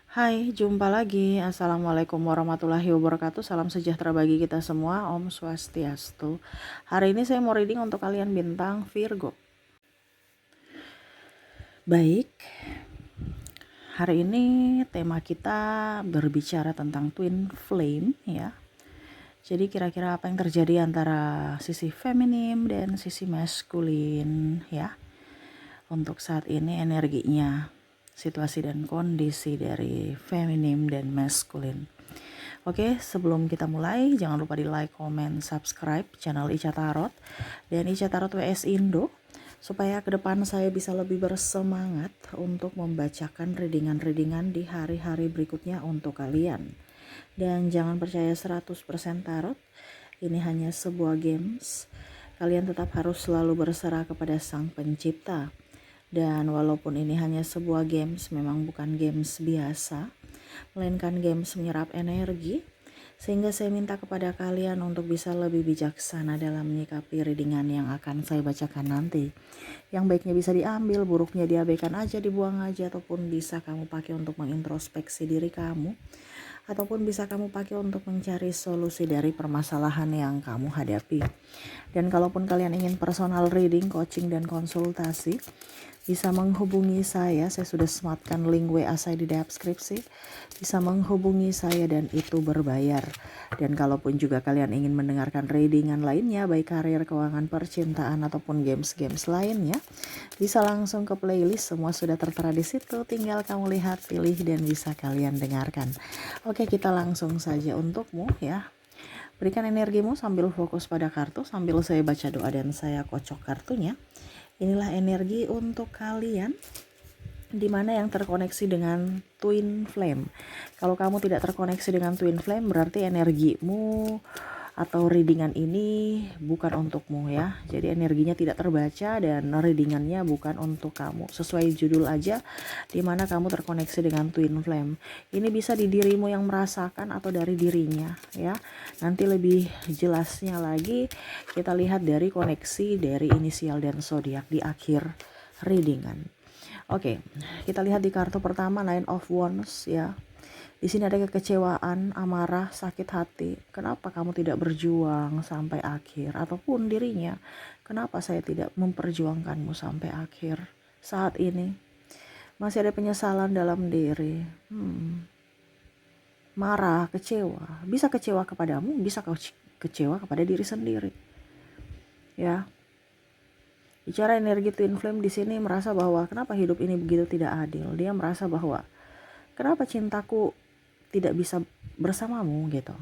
Hai, jumpa lagi. Assalamualaikum warahmatullahi wabarakatuh. Salam sejahtera bagi kita semua. Om Swastiastu. Hari ini saya mau reading untuk kalian bintang Virgo. Baik, hari ini tema kita berbicara tentang twin flame ya. Jadi kira-kira apa yang terjadi antara sisi feminim dan sisi maskulin ya. Untuk saat ini energinya, situasi dan kondisi dari feminim dan maskulin. Oke, sebelum kita mulai, jangan lupa di like, comment, subscribe channel Ica Tarot dan Ica Tarot WS Indo supaya ke depan saya bisa lebih bersemangat untuk membacakan readingan-readingan di hari-hari berikutnya untuk kalian. Dan jangan percaya 100% tarot, ini hanya sebuah games. Kalian tetap harus selalu berserah kepada Sang Pencipta. Dan walaupun ini hanya sebuah games, memang bukan games biasa, melainkan games menyerap energi, sehingga saya minta kepada kalian untuk bisa lebih bijaksana dalam menyikapi readingan yang akan saya bacakan nanti. Yang baiknya bisa diambil, buruknya diabaikan aja, dibuang aja, ataupun bisa kamu pakai untuk mengintrospeksi diri kamu, ataupun bisa kamu pakai untuk mencari solusi dari permasalahan yang kamu hadapi. Dan kalaupun kalian ingin personal reading, coaching, dan konsultasi, bisa menghubungi saya sudah sematkan link WA saya di deskripsi. Bisa menghubungi saya dan itu berbayar. Dan kalaupun juga kalian ingin mendengarkan readingan lainnya, baik karir, keuangan, percintaan, ataupun games-games lainnya, bisa langsung ke playlist, semua sudah tertera di situ. Tinggal kamu lihat, pilih, dan bisa kalian dengarkan. Oke, kita langsung saja untukmu ya. Berikan energimu sambil fokus pada kartu, sambil saya baca doa dan saya kocok kartunya. Inilah energi untuk kalian dimana yang terkoneksi dengan twin flame. Kalau kamu tidak terkoneksi dengan twin flame, berarti energimu atau readingan ini bukan untukmu ya. Jadi energinya tidak terbaca dan readingannya bukan untuk kamu. Sesuai judul aja, dimana kamu terkoneksi dengan twin flame. Ini bisa di dirimu yang merasakan atau dari dirinya ya. Nanti lebih jelasnya lagi kita lihat dari koneksi dari inisial dan zodiak di akhir readingan. Oke, kita lihat di kartu pertama, Nine of Wands ya. Di sini ada kekecewaan, amarah, sakit hati. Kenapa kamu tidak berjuang sampai akhir? Ataupun dirinya, kenapa saya tidak memperjuangkanmu sampai akhir? Saat ini masih ada penyesalan dalam diri. Marah, kecewa. Bisa kecewa kepadamu, bisa kecewa kepada diri sendiri. Ya. Bicara energi twin flame di sini merasa bahwa kenapa hidup ini begitu tidak adil. Dia merasa bahwa kenapa cintaku tidak bisa bersamamu gitu.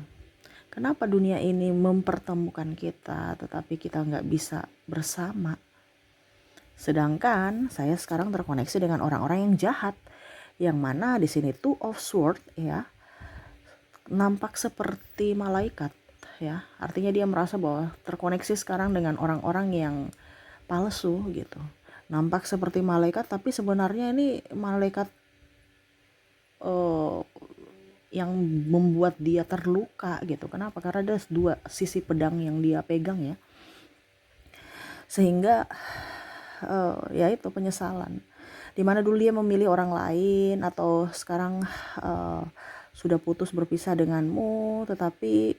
Kenapa dunia ini mempertemukan kita tetapi kita nggak bisa bersama. Sedangkan saya sekarang terkoneksi dengan orang-orang yang jahat, yang mana di sini Two of Swords ya, nampak seperti malaikat ya. Artinya dia merasa bahwa terkoneksi sekarang dengan orang-orang yang palsu gitu. Nampak seperti malaikat tapi sebenarnya ini malaikat yang membuat dia terluka gitu. Kenapa? Karena ada dua sisi pedang yang dia pegang ya. Sehingga ya itu penyesalan. Dimana dulu dia memilih orang lain atau sekarang sudah putus berpisah denganmu, tetapi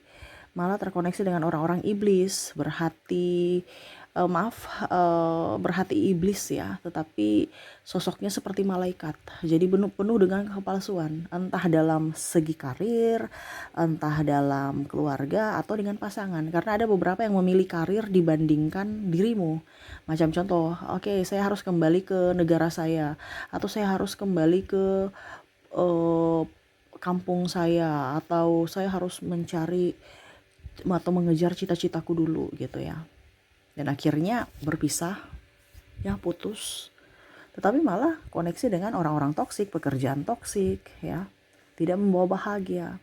malah terkoneksi dengan orang-orang iblis, berhati iblis ya, tetapi sosoknya seperti malaikat. Jadi penuh dengan kepalsuan, entah dalam segi karir, entah dalam keluarga atau dengan pasangan. Karena ada beberapa yang memilih karir dibandingkan dirimu. Macam contoh, oke, saya harus kembali ke negara saya, atau saya harus kembali ke kampung saya, atau saya harus mencari atau mengejar cita-citaku dulu gitu ya. Dan akhirnya berpisah ya, putus. Tetapi malah koneksi dengan orang-orang toksik, pekerjaan toksik ya, tidak membawa bahagia.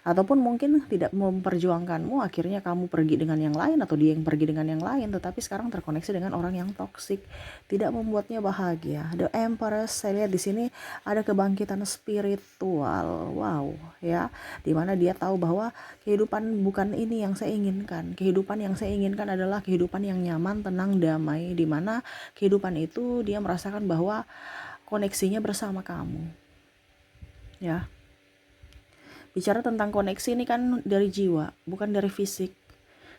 Ataupun mungkin tidak memperjuangkanmu, akhirnya kamu pergi dengan yang lain atau dia yang pergi dengan yang lain, tetapi sekarang terkoneksi dengan orang yang toksik, tidak membuatnya bahagia. The Empress, saya lihat di sini ada kebangkitan spiritual. Wow, ya. Dimana dia tahu bahwa kehidupan bukan ini yang saya inginkan. Kehidupan yang saya inginkan adalah kehidupan yang nyaman, tenang, damai, dimana kehidupan itu dia merasakan bahwa koneksinya bersama kamu. ya. Bicara tentang koneksi ini kan dari jiwa, bukan dari fisik.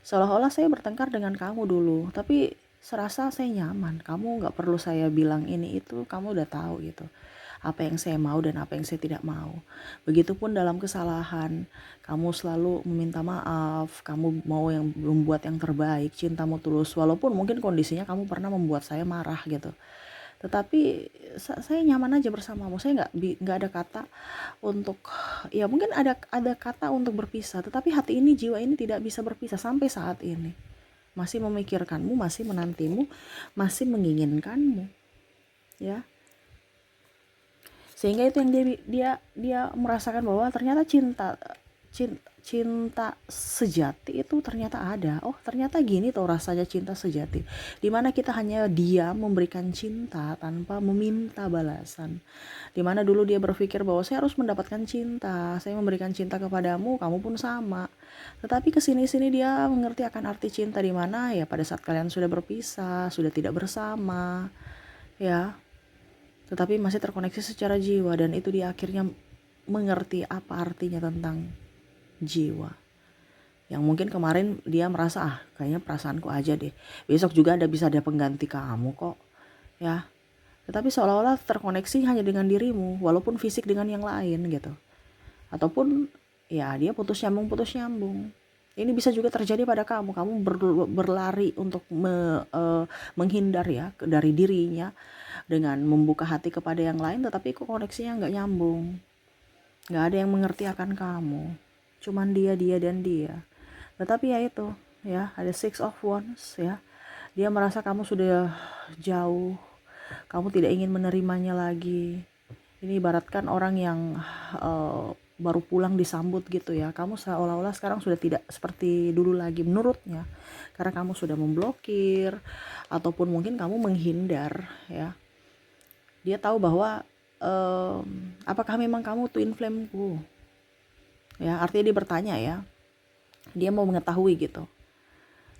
Seolah-olah saya bertengkar dengan kamu dulu, tapi serasa saya nyaman. Kamu nggak perlu saya bilang ini itu, kamu udah tahu gitu. Apa yang saya mau dan apa yang saya tidak mau. Begitupun dalam kesalahan, kamu selalu meminta maaf, kamu mau yang membuat yang terbaik, cintamu tulus. Walaupun mungkin kondisinya kamu pernah membuat saya marah gitu. Tetapi saya nyaman aja bersamamu. Saya nggak ada kata untuk, ya mungkin ada kata untuk berpisah, tetapi hati ini, jiwa ini tidak bisa berpisah sampai saat ini. Masih memikirkanmu, masih menantimu, masih menginginkanmu, ya. Sehingga itu yang dia merasakan bahwa ternyata cinta sejati itu ternyata ada. Oh, ternyata gini tuh rasanya cinta sejati. Dimana kita hanya diam memberikan cinta tanpa meminta balasan. Dimana dulu dia berpikir bahwa saya harus mendapatkan cinta, saya memberikan cinta kepadamu, kamu pun sama. Tetapi kesini-sini dia mengerti akan arti cinta, dimana ya pada saat kalian sudah berpisah, sudah tidak bersama, ya. Tetapi masih terkoneksi secara jiwa, dan itu dia akhirnya mengerti apa artinya tentang jiwa. Yang mungkin kemarin dia merasa, kayaknya perasaanku aja deh, besok juga bisa ada pengganti kamu kok, ya. Tetapi seolah-olah terkoneksi hanya dengan dirimu, walaupun fisik dengan yang lain gitu. Ataupun ya dia putus nyambung. Ini bisa juga terjadi pada kamu berlari untuk menghindar ya dari dirinya dengan membuka hati kepada yang lain, tetapi kok koneksinya nggak nyambung. Nggak ada yang mengerti akan kamu. Cuman dia dan dia. Tetapi ya itu, ya ada Six of Wands ya. Dia merasa kamu sudah jauh, kamu tidak ingin menerimanya lagi. Ini ibaratkan orang yang baru pulang disambut gitu ya. Kamu seolah-olah sekarang sudah tidak seperti dulu lagi menurutnya. Karena kamu sudah memblokir, ataupun mungkin kamu menghindar ya. Dia tahu bahwa apakah memang kamu twin flame-ku? Ya, artinya dia bertanya ya. Dia mau mengetahui gitu.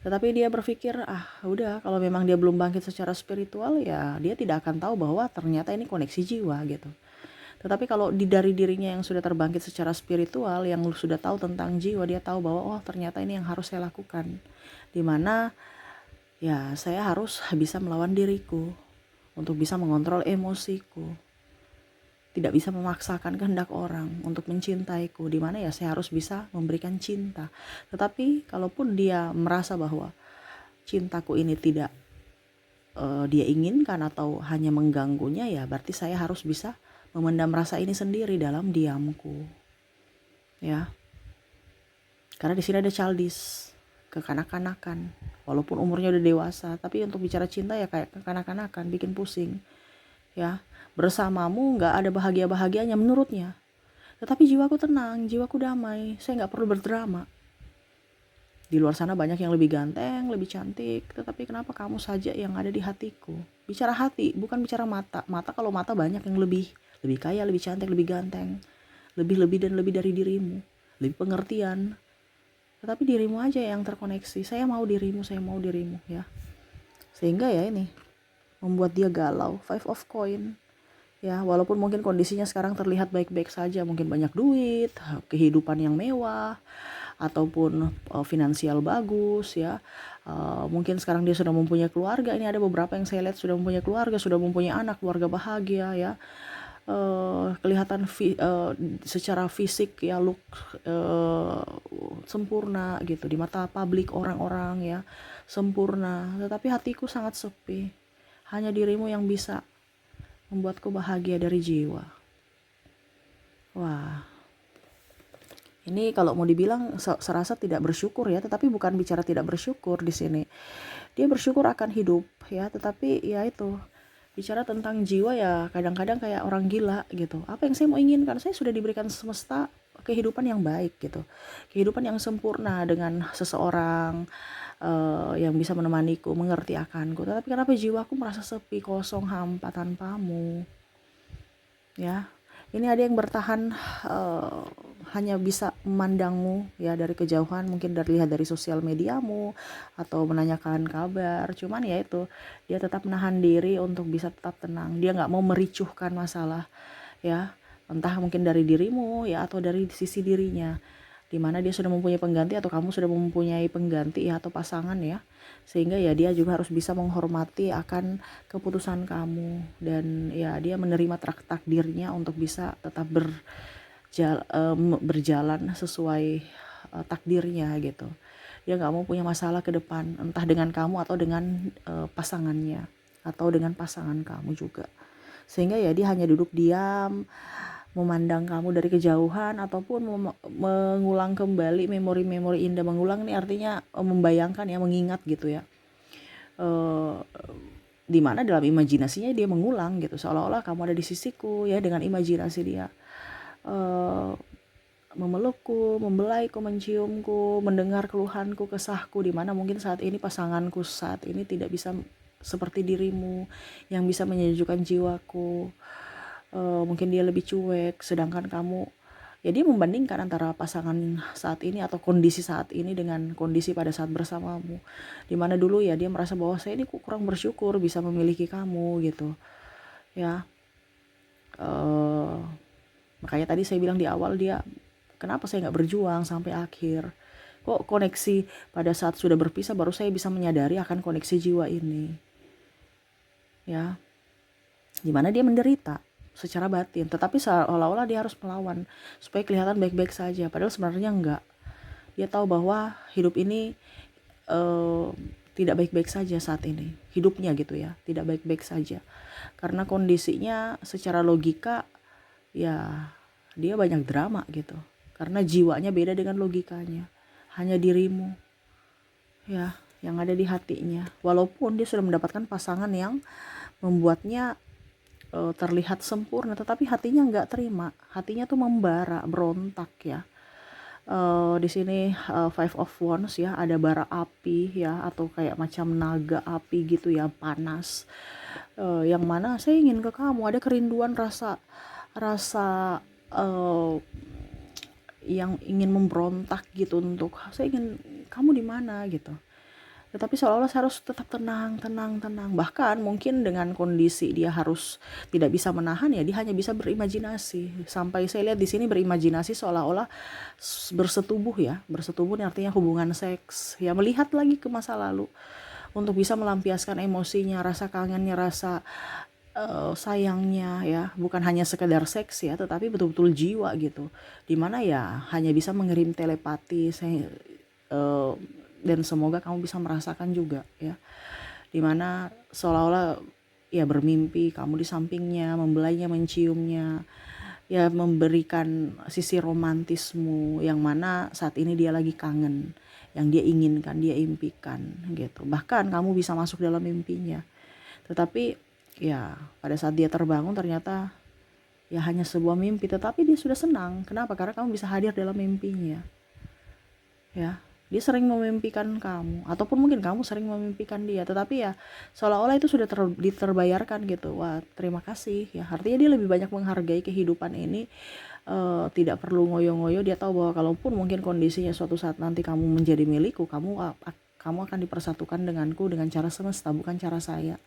Tetapi dia berpikir, udah, kalau memang dia belum bangkit secara spiritual, ya dia tidak akan tahu bahwa ternyata ini koneksi jiwa gitu. Tetapi kalau dari dirinya yang sudah terbangkit secara spiritual, yang sudah tahu tentang jiwa, dia tahu bahwa ternyata ini yang harus saya lakukan. Dimana ya saya harus bisa melawan diriku untuk bisa mengontrol emosiku. Tidak bisa memaksakan kehendak orang untuk mencintaiku, dimana ya saya harus bisa memberikan cinta. Tetapi kalaupun dia merasa bahwa cintaku ini tidak dia inginkan atau hanya mengganggunya, ya berarti saya harus bisa memendam rasa ini sendiri dalam diamku, ya. Karena di sini ada childish, kekanak-kanakan. Walaupun umurnya udah dewasa, tapi untuk bicara cinta ya kayak kekanak-kanakan, bikin pusing, ya. Bersamamu nggak ada bahagia-bahagianya menurutnya. Tetapi jiwaku tenang, jiwaku damai, saya nggak perlu berdrama. Di luar sana banyak yang lebih ganteng, lebih cantik, tetapi kenapa kamu saja yang ada di hatiku? Bicara hati, bukan bicara mata. Mata, kalau mata banyak yang lebih kaya, lebih cantik, lebih ganteng, lebih dan lebih dari dirimu, lebih pengertian. Tetapi dirimu aja yang terkoneksi. Saya mau dirimu ya. Sehingga ya ini membuat dia galau. Five of Coin. Ya, walaupun mungkin kondisinya sekarang terlihat baik-baik saja, mungkin banyak duit, kehidupan yang mewah, ataupun finansial bagus ya. Mungkin sekarang dia sudah mempunyai keluarga. Ini ada beberapa yang saya lihat sudah mempunyai keluarga, sudah mempunyai anak, keluarga bahagia ya. Kelihatan secara fisik ya look sempurna gitu di mata publik orang-orang ya, sempurna. Tetapi hatiku sangat sepi. Hanya dirimu yang bisa membuatku bahagia dari jiwa. Wah, ini kalau mau dibilang serasa tidak bersyukur ya, tetapi bukan bicara tidak bersyukur di sini. Dia bersyukur akan hidup ya, tetapi ya itu, bicara tentang jiwa ya kadang-kadang kayak orang gila gitu. Apa yang saya mau inginkan? Saya sudah diberikan semesta kehidupan yang baik gitu. Kehidupan yang sempurna dengan seseorang yang bisa menemaniku, mengerti akanku. Tetapi kenapa jiwaku merasa sepi, kosong, hampa tanpamu? Ya, ini ada yang bertahan hanya bisa memandangmu ya dari kejauhan, mungkin lihat dari sosial mediamu atau menanyakan kabar. Cuman ya itu, dia tetap menahan diri untuk bisa tetap tenang. Dia nggak mau mericuhkan masalah ya. entah mungkin dari dirimu ya atau dari sisi dirinya, dimana dia sudah mempunyai pengganti atau kamu sudah mempunyai pengganti ya atau pasangan ya, sehingga ya dia juga harus bisa menghormati akan keputusan kamu, dan ya dia menerima takdirnya untuk bisa tetap berjalan sesuai takdirnya gitu. Dia nggak mau punya masalah ke depan, entah dengan kamu atau dengan pasangannya atau dengan pasangan kamu juga. Sehingga ya dia hanya duduk diam, memandang kamu dari kejauhan, ataupun mengulang kembali memori-memori indah. Mengulang nih artinya membayangkan ya, mengingat gitu ya. Dimana dalam imajinasinya dia mengulang gitu, seolah-olah kamu ada di sisiku ya, dengan imajinasi dia. Memelukku, membelaiku, menciumku, mendengar keluhanku, kesahku, di mana mungkin saat ini pasanganku saat ini tidak bisa seperti dirimu yang bisa menyejukkan jiwaku. Mungkin dia lebih cuek, sedangkan kamu ya, dia membandingkan antara pasangan saat ini atau kondisi saat ini dengan kondisi pada saat bersamamu, dimana dulu ya dia merasa bahwa saya ini kurang bersyukur bisa memiliki kamu gitu ya. Makanya tadi saya bilang di awal, dia kenapa saya nggak berjuang sampai akhir? Kok koneksi pada saat sudah berpisah baru saya bisa menyadari akan koneksi jiwa ini, ya. Dimana dia menderita secara batin, tetapi seolah-olah dia harus melawan supaya kelihatan baik-baik saja, padahal sebenarnya enggak. Dia tahu bahwa hidup ini tidak baik-baik saja saat ini, hidupnya gitu ya, tidak baik-baik saja. Karena kondisinya secara logika ya dia banyak drama gitu. Karena jiwanya beda dengan logikanya. Hanya dirimu ya yang ada di hatinya. Walaupun dia sudah mendapatkan pasangan yang membuatnya terlihat sempurna, tetapi hatinya nggak terima. Hatinya tuh membara, berontak ya. Di sini Five of Wands ya, ada bara api ya, atau kayak macam naga api gitu ya, panas. Yang mana saya ingin ke kamu, ada kerinduan, rasa yang ingin memberontak gitu, untuk saya ingin kamu di mana gitu. Tetapi seolah-olah saya harus tetap tenang. Bahkan mungkin dengan kondisi dia harus tidak bisa menahan ya, dia hanya bisa berimajinasi. Sampai saya lihat di sini berimajinasi seolah-olah bersetubuh ya. Bersetubuh ini artinya hubungan seks ya, melihat lagi ke masa lalu untuk bisa melampiaskan emosinya, rasa kangennya, rasa sayangnya ya, bukan hanya sekedar seks ya, tetapi betul-betul jiwa gitu, dimana ya hanya bisa mengirim telepati. Dan semoga kamu bisa merasakan juga ya, dimana seolah-olah ya bermimpi kamu di sampingnya, membelainya, menciumnya ya, memberikan sisi romantismu yang mana saat ini dia lagi kangen, yang dia inginkan, dia impikan gitu. Bahkan kamu bisa masuk dalam mimpinya, tetapi ya pada saat dia terbangun ternyata ya hanya sebuah mimpi, tetapi dia sudah senang. Kenapa? Karena kamu bisa hadir dalam mimpinya ya. Dia sering memimpikan kamu, ataupun mungkin kamu sering memimpikan dia, tetapi ya seolah-olah itu sudah terbayarkan gitu. Wah, terima kasih ya, artinya dia lebih banyak menghargai kehidupan ini. Tidak perlu ngoyo-ngoyo. Dia tahu bahwa kalaupun mungkin kondisinya suatu saat nanti kamu menjadi milikku, kamu akan dipersatukan denganku dengan cara semesta, bukan cara saya.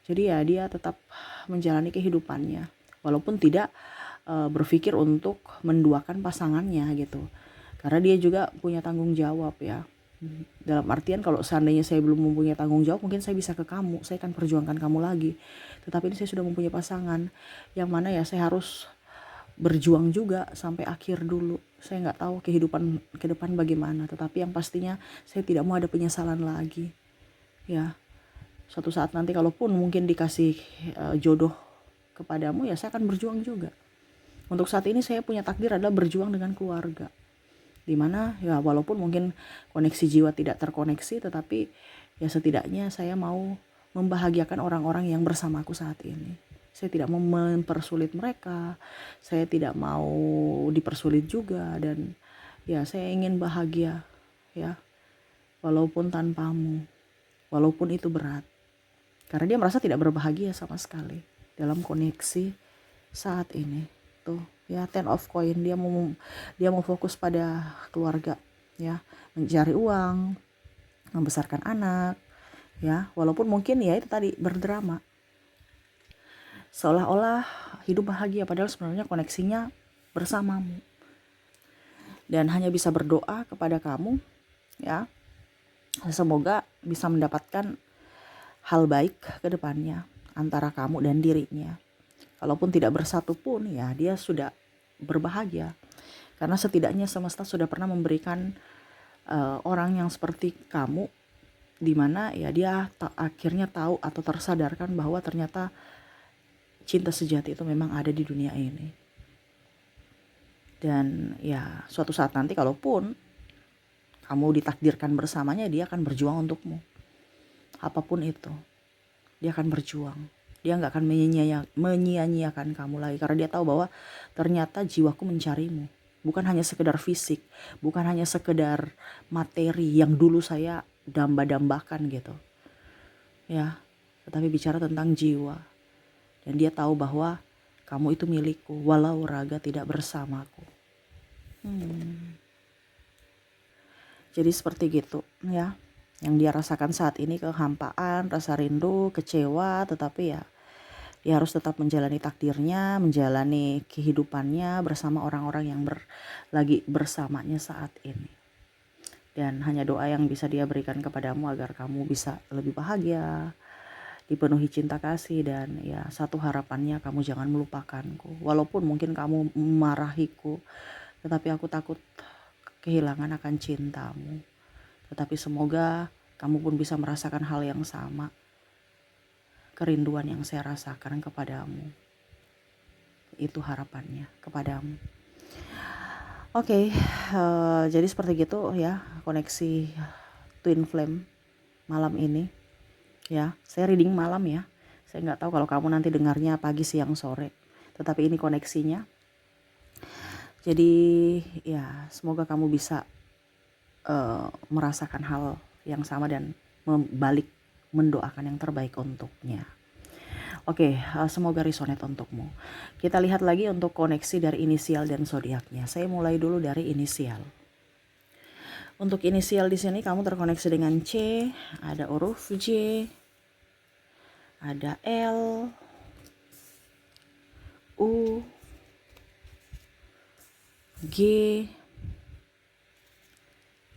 Jadi ya dia tetap menjalani kehidupannya, walaupun tidak berpikir untuk menduakan pasangannya gitu. Karena dia juga punya tanggung jawab ya. Dalam artian kalau seandainya saya belum mempunyai tanggung jawab, mungkin saya bisa ke kamu, saya akan perjuangkan kamu lagi. Tetapi ini saya sudah mempunyai pasangan, yang mana ya saya harus berjuang juga sampai akhir dulu. Saya nggak tahu kehidupan ke depan bagaimana, tetapi yang pastinya saya tidak mau ada penyesalan lagi ya. Suatu saat nanti kalaupun mungkin dikasih jodoh kepadamu ya, saya akan berjuang juga. Untuk saat ini saya punya takdir adalah berjuang dengan keluarga, dimana ya walaupun mungkin koneksi jiwa tidak terkoneksi, tetapi ya setidaknya saya mau membahagiakan orang-orang yang bersamaku saat ini. Saya tidak mau mempersulit mereka, saya tidak mau dipersulit juga, dan ya saya ingin bahagia ya, walaupun tanpamu, walaupun itu berat. Karena dia merasa tidak berbahagia sama sekali dalam koneksi saat ini. Tuh ya, Ten of Coin, dia mau fokus pada keluarga ya, mencari uang, membesarkan anak ya, walaupun mungkin ya itu tadi berdrama, seolah-olah hidup bahagia, padahal sebenarnya koneksinya bersamamu. Dan hanya bisa berdoa kepada kamu ya, semoga bisa mendapatkan hal baik ke depannya antara kamu dan dirinya. Kalaupun tidak bersatu pun ya dia sudah berbahagia, karena setidaknya semesta sudah pernah memberikan orang yang seperti kamu, dimana ya dia akhirnya tahu atau tersadarkan bahwa ternyata cinta sejati itu memang ada di dunia ini. Dan ya suatu saat nanti kalaupun kamu ditakdirkan bersamanya, dia akan berjuang untukmu. Apapun itu, dia akan berjuang. Dia nggak akan menyia-nyiakan kamu lagi, karena dia tahu bahwa ternyata jiwaku mencarimu. Bukan hanya sekedar fisik, bukan hanya sekedar materi yang dulu saya damba-dambakan gitu. Ya, tetapi bicara tentang jiwa. Dan dia tahu bahwa kamu itu milikku, walau raga tidak bersamaku. Jadi seperti gitu ya, yang dia rasakan saat ini, kehampaan, rasa rindu, kecewa, tetapi ya dia harus tetap menjalani takdirnya, menjalani kehidupannya bersama orang-orang yang lagi bersamanya saat ini. Dan hanya doa yang bisa dia berikan kepadamu agar kamu bisa lebih bahagia, dipenuhi cinta kasih, dan ya satu harapannya, kamu jangan melupakanku. Walaupun mungkin kamu memarahiku, tetapi aku takut kehilangan akan cintamu. Tetapi semoga kamu pun bisa merasakan hal yang sama, kerinduan yang saya rasakan kepadamu. Itu harapannya kepadamu. Oke, jadi seperti gitu ya koneksi twin flame malam ini ya. Saya reading malam ya, saya nggak tahu kalau kamu nanti dengarnya pagi, siang, sore, tetapi ini koneksinya. Jadi ya semoga kamu bisa merasakan hal yang sama dan balik mendoakan yang terbaik untuknya. Oke, semoga resonate untukmu. Kita lihat lagi untuk koneksi dari inisial dan zodiaknya. Saya mulai dulu dari inisial. Untuk inisial di sini kamu terkoneksi dengan C, ada huruf J, ada L, U, G,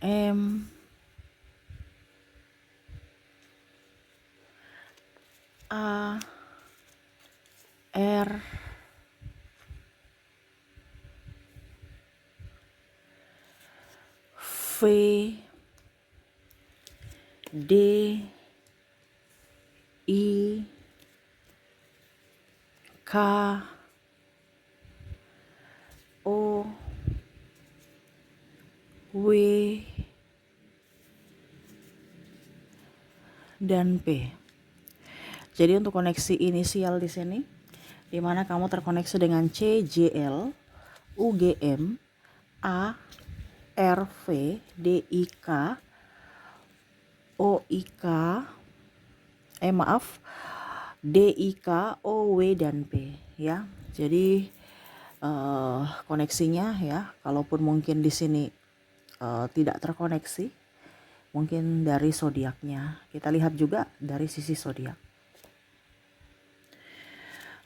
M, A, R, V, D, I, K, O, W, dan P. Jadi untuk koneksi inisial di sini, di mana kamu terkoneksi dengan C, J, L, U, G, M, A, R, V, D, I, K, O, I, K, D, I, K, O, W, dan P ya. Jadi koneksinya ya, kalaupun mungkin di sini tidak terkoneksi, mungkin dari zodiaknya. Kita lihat juga dari sisi zodiak.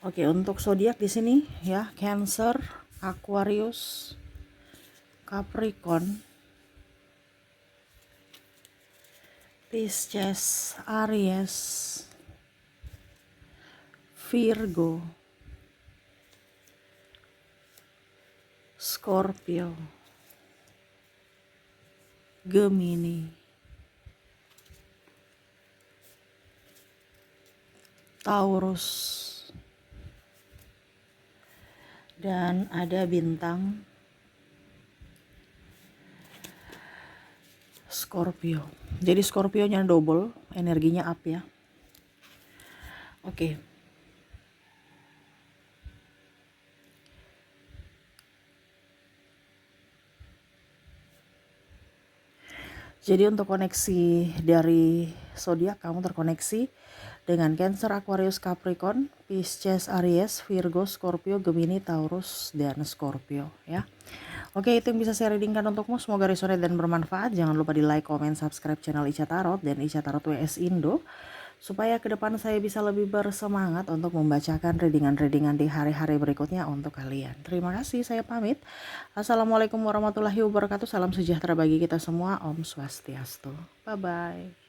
Oke, untuk zodiak di sini ya, Cancer, Aquarius, Capricorn, Pisces, Aries, Virgo, Scorpio, Gemini, Taurus, dan ada bintang Scorpio. Jadi Scorpio-nya double, energinya up ya. Oke. Jadi untuk koneksi dari zodiak, kamu terkoneksi dengan Cancer, Aquarius, Capricorn, Pisces, Aries, Virgo, Scorpio, Gemini, Taurus, dan Scorpio ya. Oke, itu yang bisa saya readingkan untukmu. Semoga resonate dan bermanfaat. Jangan lupa di like, comment, subscribe channel Ica Tarot dan Ica Tarot WS Indo. supaya ke depan saya bisa lebih bersemangat untuk membacakan readingan-readingan di hari-hari berikutnya untuk kalian. Terima kasih, saya pamit. Assalamualaikum warahmatullahi wabarakatuh. Salam sejahtera bagi kita semua. Om Swastiastu. Bye-bye.